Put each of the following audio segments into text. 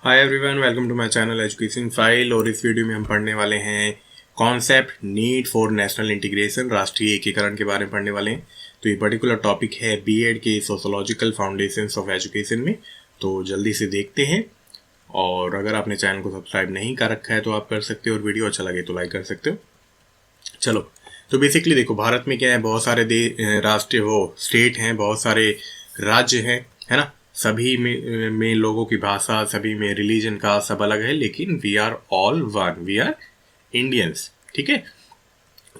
Hi everyone, welcome to my channel education file. और इस video में हम पढ़ने वाले हैं concept need for national integration, राष्ट्रीय एकीकरण के बारे में पढ़ने वाले हैं। तो ये पर्टिकुलर टॉपिक है बीएड के सोशोलॉजिकल फाउंडेशंस ऑफ एजुकेशन में। तो जल्दी से देखते हैं। और अगर आपने चैनल को सब्सक्राइब नहीं कर रखा है तो आप कर सकते हो, और वीडियो अच्छा लगे तो लाइक कर सकते हो। चलो, तो बेसिकली देखो, भारत में क्या है, बहुत सारे राष्ट्रीय स्टेट हैं, बहुत सारे राज्य हैं, है ना। सभी में लोगों की भाषा, सभी में रिलीजन का सब अलग है, लेकिन we are all one, we are Indians. ठीक है।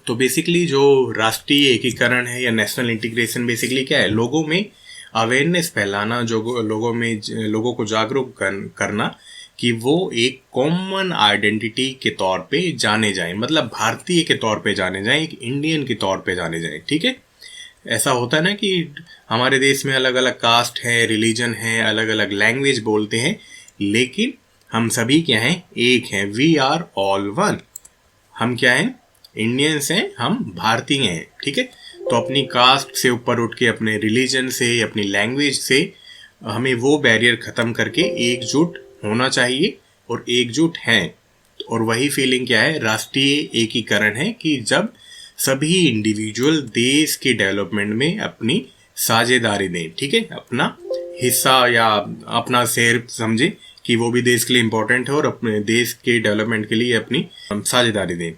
तो बेसिकली जो राष्ट्रीय एकीकरण है या नेशनल इंटीग्रेशन, बेसिकली क्या है, लोगों में अवेयरनेस फैलाना, जो लोगों को जागरूक करना कि वो एक कॉमन आइडेंटिटी के तौर पे जाने जाएं, मतलब भारतीय के तौर पे जाने जाएं, एक इंडियन के तौर पे जाने जाएं। ठीक है। ऐसा होता है ना कि हमारे देश में अलग अलग कास्ट है, रिलीजन है, अलग अलग लैंग्वेज बोलते हैं, लेकिन हम सभी क्या हैं, एक हैं। We are all one. हम क्या हैं, इंडियंस हैं, हम भारतीय हैं। ठीक है। तो अपनी कास्ट से ऊपर उठ के, अपने रिलीजन से, अपनी लैंग्वेज से हमें वो बैरियर खत्म करके एकजुट होना चाहिए, और एकजुट हैं। और वही फीलिंग क्या है, राष्ट्रीय एकीकरण है, कि जब सभी इंडिविजुअल देश के डेवलपमेंट में अपनी साझेदारी दें। ठीक है। अपना हिस्सा या अपना शेयर समझे कि वो भी देश के लिए इम्पोर्टेंट है, और अपने देश के डेवलपमेंट के लिए अपनी साझेदारी दें।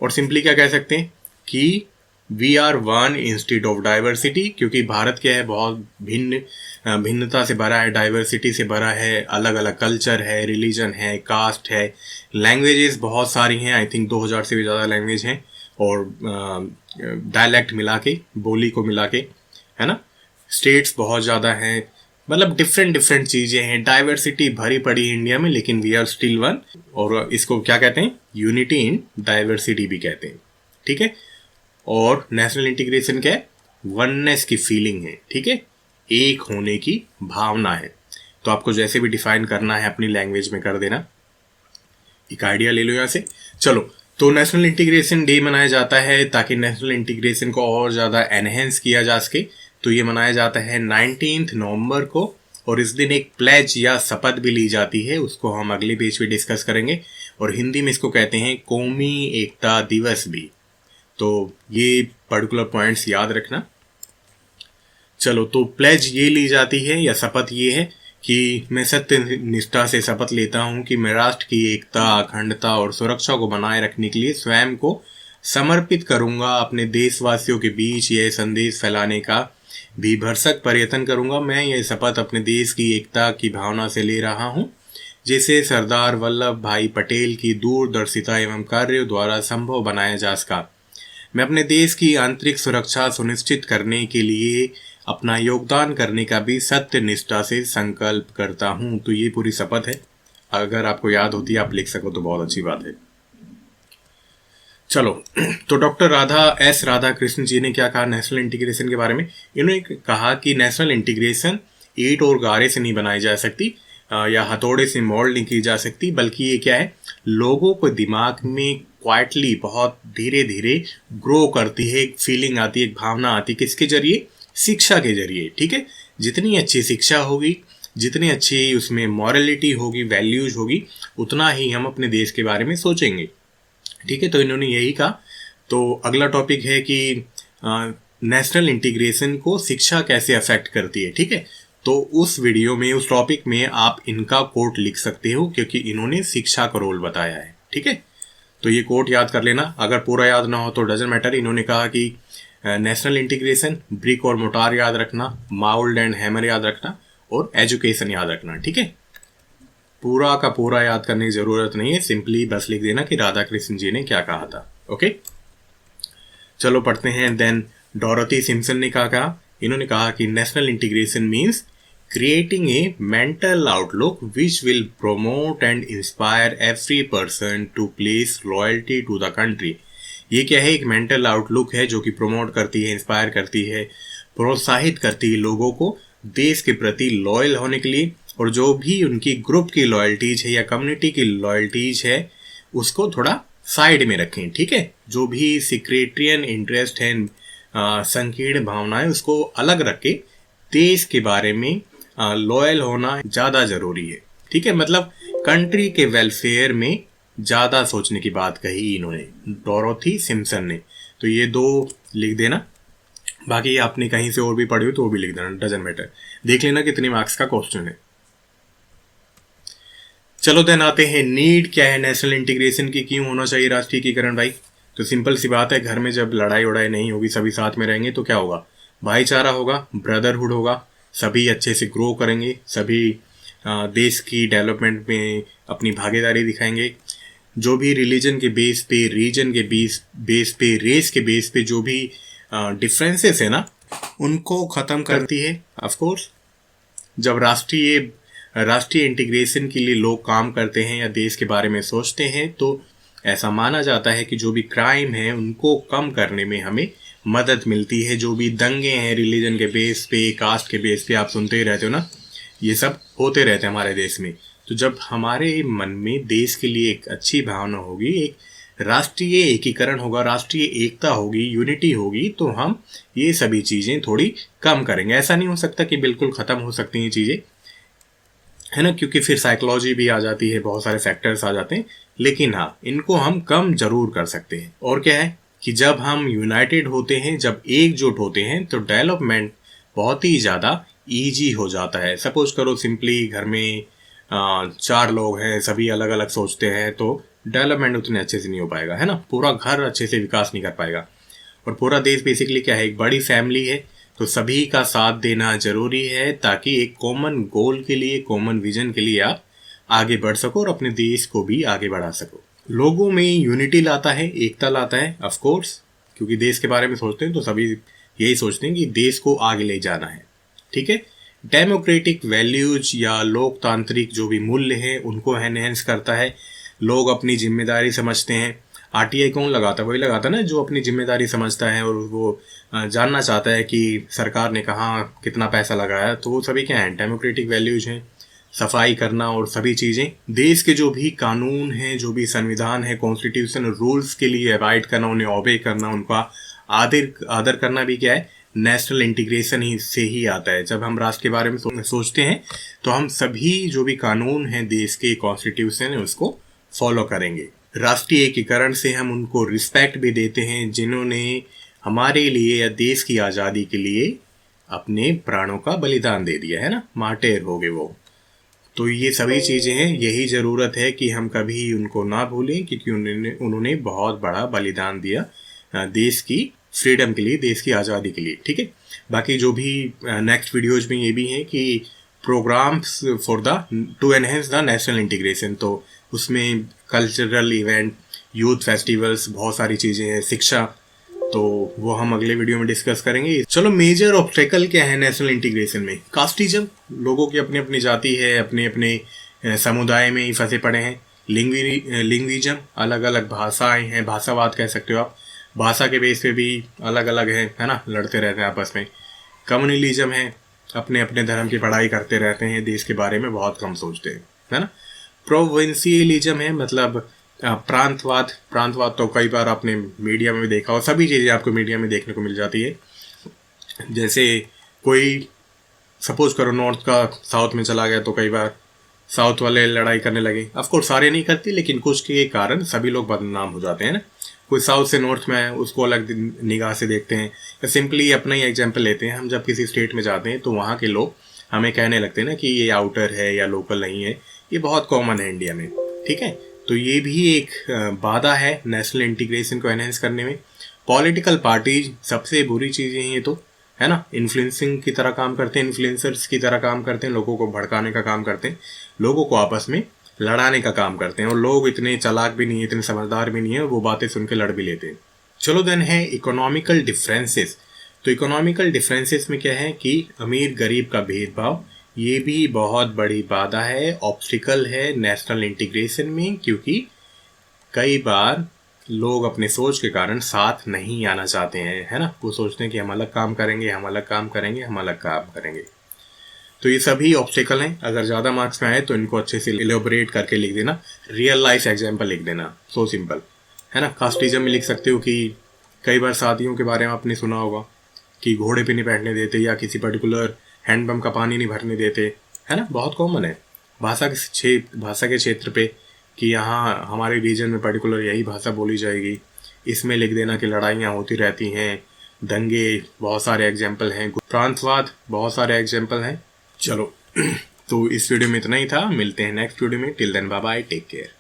और सिंपली क्या कह सकते हैं कि we are one instead of diversity, क्योंकि भारत क्या है, बहुत भिन्नता से भरा है, डाइवर्सिटी से भरा है, अलग अलग कल्चर है, रिलीजन है, कास्ट है, लैंग्वेजेस बहुत सारी हैं। आई थिंक 2000 से भी ज़्यादा लैंग्वेज हैं, और डायलैक्ट मिला के, बोली को मिला के, है ना। स्टेट्स बहुत ज़्यादा हैं, मतलब डिफरेंट डिफरेंट चीज़ें हैं, डाइवर्सिटी भरी पड़ी है इंडिया में, लेकिन वी आर स्टिल वन। और इसको क्या कहते हैं, यूनिटी इन डाइवर्सिटी भी कहते हैं। ठीक है। और नेशनल इंटीग्रेशन क्या है, वननेस की फीलिंग है। ठीक है। एक होने की भावना है। तो आपको जैसे भी डिफाइन करना है अपनी लैंग्वेज में कर देना, एक आइडिया ले लो यहाँ से। चलो, तो नेशनल इंटीग्रेशन डे मनाया जाता है ताकि नेशनल इंटीग्रेशन को और ज़्यादा एनहेंस किया जा सके। तो ये मनाया जाता है 19 नवंबर को, और इस दिन एक प्लेज या शपथ भी ली जाती है, उसको हम अगले पेज पे डिस्कस करेंगे। और हिंदी में इसको कहते हैं कौमी एकता दिवस भी। तो ये पर्टिकुलर पॉइंट्स याद रखना। चलो, तो प्लेज ये ली जाती है या शपथ ये है कि मैं सत्य निष्ठा से शपथ लेता हूं कि मैं राष्ट्र की एकता, अखंडता और सुरक्षा को बनाए रखने के लिए स्वयं को समर्पित करूंगा। अपने देशवासियों के बीच यह संदेश फैलाने का भी भरसक प्रयत्न करूंगा। मैं यह शपथ अपने देश की एकता की भावना से ले रहा हूं, जिसे सरदार वल्लभ भाई पटेल की दूरदर्शिता एवं कार्यों द्वारा संभव बनाया जा सका। मैं अपने देश की आंतरिक सुरक्षा सुनिश्चित करने के लिए अपना योगदान करने का भी सत्य निष्ठा से संकल्प करता हूं। तो ये पूरी शपथ है। अगर आपको याद होती है, आप लिख सको तो बहुत अच्छी बात है। चलो, तो डॉक्टर राधा कृष्ण जी ने क्या कहा नेशनल इंटीग्रेशन के बारे में। इन्होंने कहा कि नेशनल इंटीग्रेशन ईंट और गारे से नहीं बनाई जा सकती, या हथौड़े से मोल्ड नहीं की जा सकती, बल्कि ये क्या है, लोगों को दिमाग में क्वाइटली, बहुत धीरे धीरे ग्रो करती है, एक फीलिंग आती है, एक भावना आती है। किसके जरिए, शिक्षा के जरिए। ठीक है। जितनी अच्छी शिक्षा होगी, जितनी अच्छी उसमें मॉरलिटी होगी, वैल्यूज होगी, उतना ही हम अपने देश के बारे में सोचेंगे। ठीक है। तो इन्होंने यही कहा। तो अगला टॉपिक है कि नेशनल इंटीग्रेशन को शिक्षा कैसे अफेक्ट करती है। ठीक है। तो उस वीडियो में, उस टॉपिक में आप इनका कोट लिख सकते हो, क्योंकि इन्होंने शिक्षा का रोल बताया है। ठीक है। तो ये कोट याद कर लेना। अगर पूरा याद ना हो तो डजंट मैटर। इन्होंने कहा कि नेशनल इंटीग्रेशन, ब्रिक और मोटार याद रखना, माउल्ड एंड हैमर याद रखना, और एजुकेशन याद रखना। ठीक है। पूरा का पूरा याद करने की जरूरत नहीं है, सिंपली बस लिख देना कि राधा कृष्ण जी ने क्या कहा था। ओके, चलो पढ़ते हैं। देन डोरोथी सिम्पसन ने क्या कहा। इन्होंने कहा कि national integration means creating a mental outlook which will promote and inspire every person to place loyalty to the country। ये क्या है, एक मेंटल आउटलुक है जो कि प्रमोट करती है, इंस्पायर करती है, प्रोत्साहित करती है लोगों को देश के प्रति लॉयल होने के लिए, और जो भी उनकी ग्रुप की लॉयल्टीज है या कम्युनिटी की लॉयल्टीज है उसको थोड़ा साइड में रखें। ठीक है। जो भी सिक्रेटरियन इंटरेस्ट है, संकीर्ण भावनाएं, उसको अलग रख के देश के बारे में लॉयल होना ज़्यादा ज़रूरी है। ठीक है, मतलब कंट्री के वेलफेयर में ज़्यादा सोचने की बात कही इन्होंने, डोरोथी सिम्पसन ने। तो ये 2 लिख देना, बाकी आपने कहीं से और भी पढ़ी हो तो वो भी लिख देना, डजंट मैटर। देख लेना कितने मार्क्स का क्वेश्चन है। चलो देन आते हैं, नीड क्या है नेशनल इंटीग्रेशन की, क्यों होना चाहिए राष्ट्रीय एकीकरण भाई। तो सिंपल सी बात है, घर में जब लड़ाई उड़ाई नहीं होगी, सभी साथ में रहेंगे तो क्या होगा, भाईचारा होगा, ब्रदरहुड होगा, सभी अच्छे से ग्रो करेंगे, सभी देश की डेवलपमेंट में अपनी भागीदारी दिखाएंगे। जो भी रिलीजन के बेस पे, रीजन के बेस पे, रेस के बेस पे जो भी डिफरेंसेस है ना, उनको ख़त्म करती है। ऑफ कोर्स जब राष्ट्रीय इंटीग्रेशन के लिए लोग काम करते हैं या देश के बारे में सोचते हैं, तो ऐसा माना जाता है कि जो भी क्राइम है उनको कम करने में हमें मदद मिलती है। जो भी दंगे हैं रिलीजन के बेस पे, कास्ट के बेस पे, आप सुनते ही रहते हो ना, ये सब होते रहते हैं हमारे देश में। तो जब हमारे मन में देश के लिए एक अच्छी भावना होगी, एक राष्ट्रीय एकीकरण होगा, राष्ट्रीय एकता होगी, यूनिटी होगी, तो हम ये सभी चीज़ें थोड़ी कम करेंगे। ऐसा नहीं हो सकता कि बिल्कुल ख़त्म हो सकती हैं चीज़ें, है ना, क्योंकि फिर साइकोलॉजी भी आ जाती है, बहुत सारे फैक्टर्स आ जाते हैं। लेकिन हाँ, इनको हम कम जरूर कर सकते हैं। और क्या है कि जब हम यूनाइटेड होते हैं, जब एकजुट होते हैं, तो डेवलपमेंट बहुत ही ज़्यादा ईजी हो जाता है। सपोज करो सिंपली घर में 4 लोग हैं, सभी अलग अलग सोचते हैं, तो डेवलपमेंट उतने अच्छे से नहीं हो पाएगा, है ना, पूरा घर अच्छे से विकास नहीं कर पाएगा। और पूरा देश बेसिकली क्या है, एक बड़ी फैमिली है, तो सभी का साथ देना जरूरी है, ताकि एक कॉमन गोल के लिए, कॉमन विजन के लिए आप आगे बढ़ सको और अपने देश को भी आगे बढ़ा सको। लोगों में यूनिटी लाता है, एकता लाता है, ऑफ कोर्स, क्योंकि देश के बारे में सोचते हैं तो सभी यही सोचते हैं कि देश को आगे ले जाना है। ठीक है, डेमोक्रेटिक वैल्यूज या लोकतांत्रिक जो भी मूल्य हैं उनको एनहेंस करता है। लोग अपनी जिम्मेदारी समझते हैं। आरटीआई कौन लगाता है, वही लगाता है ना जो अपनी जिम्मेदारी समझता है और वो जानना चाहता है कि सरकार ने कहाँ कितना पैसा लगाया। तो वो सभी क्या हैं, डेमोक्रेटिक वैल्यूज हैं, सफाई करना और सभी चीज़ें। देश के जो भी कानून हैं, जो भी संविधान है, कॉन्स्टिट्यूशन रूल्स के लिए अवॉइड करना, उन्हें ओबे करना, उनका आदर करना भी क्या है, नेशनल इंटीग्रेशन ही से ही आता है। जब हम राष्ट्र के बारे में सोचते हैं तो हम सभी जो भी कानून हैं देश के, कॉन्स्टिट्यूशन है, उसको फॉलो करेंगे। राष्ट्रीय एकीकरण से हम उनको रिस्पेक्ट भी देते हैं जिन्होंने हमारे लिए या देश की आज़ादी के लिए अपने प्राणों का बलिदान दे दिया है ना, मार्टेर हो गए वो। तो ये सभी चीज़ें हैं, यही ज़रूरत है कि हम कभी उनको ना भूलें, क्योंकि उन्होंने बहुत बड़ा बलिदान दिया देश की फ्रीडम के लिए, देश की आज़ादी के लिए। ठीक है, बाकी जो भी नेक्स्ट वीडियोज में ये भी हैं कि programmes for to enhance the national integration, तो उसमें कल्चरल इवेंट, यूथ फेस्टिवल्स, बहुत सारी चीज़ें हैं, शिक्षा, तो वो हम अगले वीडियो में डिस्कस करेंगे। चलो, मेजर ऑब्स्टेकल क्या है नेशनल इंटीग्रेशन में? कास्टिज्म, लोगों की अपनी अपनी जाति है, अपने अपने समुदाय में ही फंसे पड़े हैं। लिंग्विज्म, अलग अलग भाषाएं हैं, भाषावाद कह सकते हो आप, भाषा के बेस पे भी अलग अलग है ना, लड़ते रहते हैं आपस में। कम्युनलिज्म है, अपने अपने धर्म की पढ़ाई करते रहते हैं, देश के बारे में बहुत कम सोचते हैं, है ना। प्रोविंशियलिज्म है, मतलब प्रांतवाद तो कई बार आपने मीडिया में भी देखा, और सभी चीज़ें आपको मीडिया में देखने को मिल जाती है। जैसे कोई सपोज करो नॉर्थ का साउथ में चला गया, तो कई बार साउथ वाले लड़ाई करने लगे। ऑफकोर्स सारे नहीं करते, लेकिन कुछ के कारण सभी लोग बदनाम हो जाते हैं ना। कोई साउथ से नॉर्थ में है, उसको अलग निगाह से देखते हैं। या सिंपली अपना ही एग्जाम्पल लेते हैं, हम जब किसी स्टेट में जाते हैं तो वहाँ के लोग हमें कहने लगते हैं ना कि ये आउटर है या लोकल नहीं है। ये बहुत कॉमन है इंडिया में, ठीक है। तो ये भी एक बाधा है नेशनल इंटीग्रेशन को एनहेंस करने में। पॉलिटिकल पार्टीज सबसे बुरी चीज़ें हैं ये तो, है ना। इन्फ्लुएंसिंग की तरह काम करते हैं, इन्फ्लुएंसर्स की तरह काम करते हैं, लोगों को भड़काने का काम करते हैं, लोगों को आपस में लड़ाने का काम करते हैं। और लोग इतने चालाक भी नहीं है, इतने समझदार भी नहीं है, वो बातें सुन के लड़ भी लेते हैं। चलो देन है इकोनॉमिकल डिफरेंसेस। तो इकोनॉमिकल डिफरेंसेस में क्या है कि अमीर गरीब का भेदभाव, ये भी बहुत बड़ी बाधा है, ऑब्स्टिकल है नेशनल इंटीग्रेशन में। क्योंकि कई बार लोग अपने सोच के कारण साथ नहीं आना चाहते हैं, है ना। वो सोचते हैं कि हम अलग काम करेंगे, हम अलग काम करेंगे, हम अलग काम करेंगे। तो ये सभी ऑब्स्टिकल हैं। अगर ज़्यादा मार्क्स में आए तो इनको अच्छे से इलेबोरेट करके लिख देना, रियल लाइफ एग्जाम्पल लिख देना, सो सिंपल, है ना। कास्टिज्म में लिख सकते हो कि कई बार शादियों के बारे में आपने सुना होगा कि घोड़े पे नहीं बैठने देते, या किसी पर्टिकुलर हैंडपंप का पानी नहीं भरने देते, है ना, बहुत कॉमन है भाषा के क्षेत्र पे कि यहाँ हमारे रीजन में पर्टिकुलर यही भाषा बोली जाएगी। इसमें लिख देना कि लड़ाइयाँ होती रहती हैं, दंगे, बहुत सारे एग्जाम्पल हैं, प्रांतवाद, बहुत सारे एग्जाम्पल हैं। चलो तो इस वीडियो में इतना ही था, मिलते हैं नेक्स्ट वीडियो में। Till then bye bye, take care.